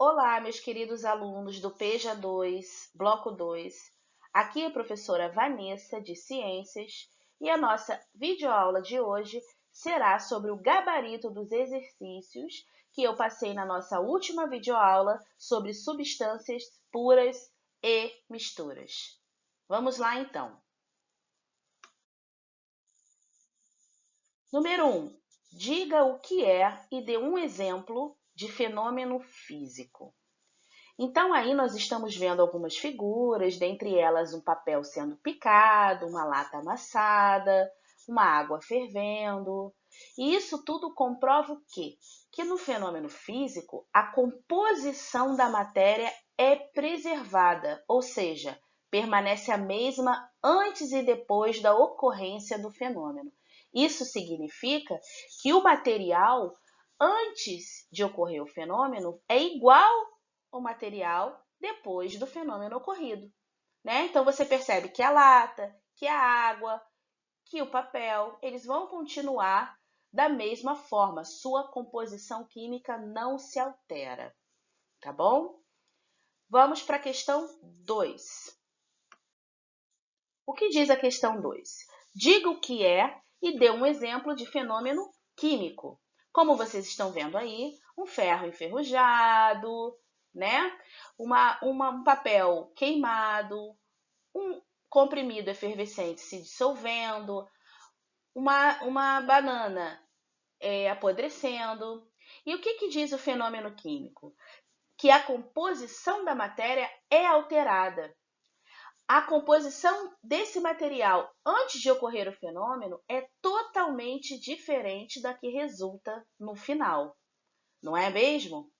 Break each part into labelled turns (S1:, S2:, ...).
S1: Olá, meus queridos alunos do PEJA 2, Bloco 2. Aqui é a professora Vanessa, de Ciências, e a nossa videoaula de hoje será sobre o gabarito dos exercícios que eu passei na nossa última videoaula sobre substâncias puras e misturas. Vamos lá, então. Número 1. Diga o que é e dê um exemplo de fenômeno físico. Então, aí nós estamos vendo algumas figuras, dentre elas um papel sendo picado, uma lata amassada, uma água fervendo. E isso tudo comprova o quê? Que no fenômeno físico, a composição da matéria é preservada, ou seja, permanece a mesma antes e depois da ocorrência do fenômeno. Isso significa que o material, antes de ocorrer o fenômeno, é igual o material depois do fenômeno ocorrido, né? Então você percebe que a lata, que a água, que o papel, eles vão continuar da mesma forma, sua composição química não se altera, tá bom? Vamos para a questão 2. O que diz a questão 2? Diga o que é e dê um exemplo de fenômeno químico. Como vocês estão vendo aí, um ferro enferrujado, né? Um papel queimado, um comprimido efervescente se dissolvendo, uma banana apodrecendo. E o que diz o fenômeno químico? Que a composição da matéria é alterada. A composição desse material antes de ocorrer o fenômeno é totalmente diferente da que resulta no final, não é mesmo?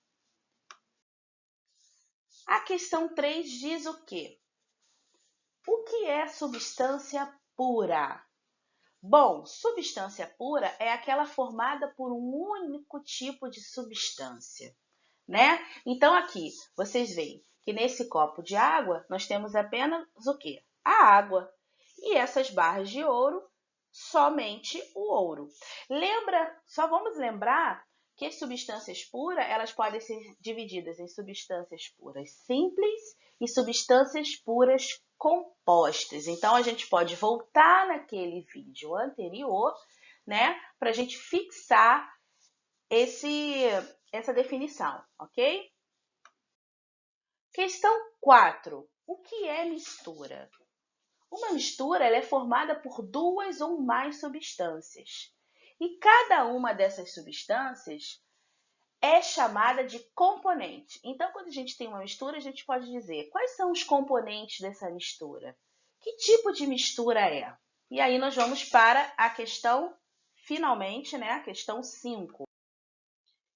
S1: A questão 3 diz o quê? O que é substância pura? Bom, substância pura é aquela formada por um único tipo de substância, né? Então aqui, vocês veem que nesse copo de água nós temos apenas o quê? A água. E essas barras de ouro, somente o ouro. Só vamos lembrar que as substâncias puras, elas podem ser divididas em substâncias puras simples e substâncias puras compostas. Então, a gente pode voltar naquele vídeo anterior, né, para a gente fixar essa definição, ok? Questão 4. O que é mistura? Uma mistura ela é formada por duas ou mais substâncias. E cada uma dessas substâncias é chamada de componente. Então, quando a gente tem uma mistura, a gente pode dizer quais são os componentes dessa mistura. Que tipo de mistura é? E aí nós vamos para a questão, finalmente, né, a questão 5,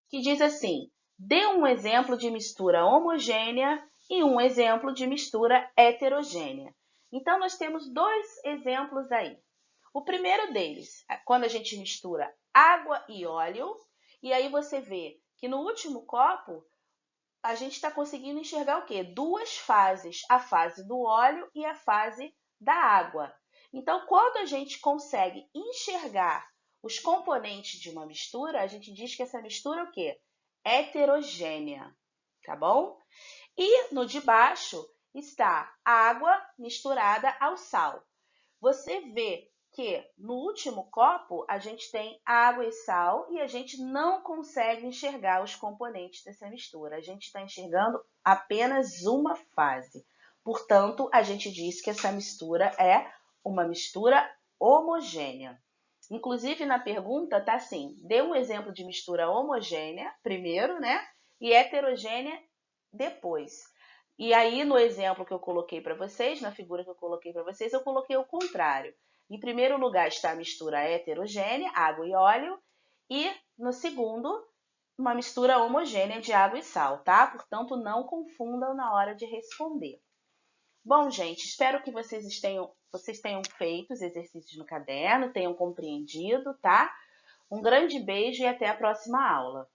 S1: que diz assim: dê um exemplo de mistura homogênea e um exemplo de mistura heterogênea. Então, nós temos dois exemplos aí. O primeiro deles, quando a gente mistura água e óleo, e aí você vê que no último copo, a gente está conseguindo enxergar o quê? Duas fases, a fase do óleo e a fase da água. Então, quando a gente consegue enxergar os componentes de uma mistura, a gente diz que essa mistura é o quê? Heterogênea, tá bom? E no de baixo está a água misturada ao sal. Você vê que no último copo a gente tem água e sal e a gente não consegue enxergar os componentes dessa mistura. A gente está enxergando apenas uma fase. Portanto, a gente diz que essa mistura é uma mistura homogênea. Inclusive, na pergunta está assim: dê um exemplo de mistura homogênea primeiro, né? E heterogênea depois. E aí, no exemplo que eu coloquei para vocês, na figura que eu coloquei para vocês, eu coloquei o contrário. Em primeiro lugar está a mistura heterogênea, água e óleo, e no segundo, uma mistura homogênea de água e sal, tá? Portanto, não confundam na hora de responder. Bom, gente, espero que vocês tenham feito os exercícios no caderno, tenham compreendido, tá? Um grande beijo e até a próxima aula.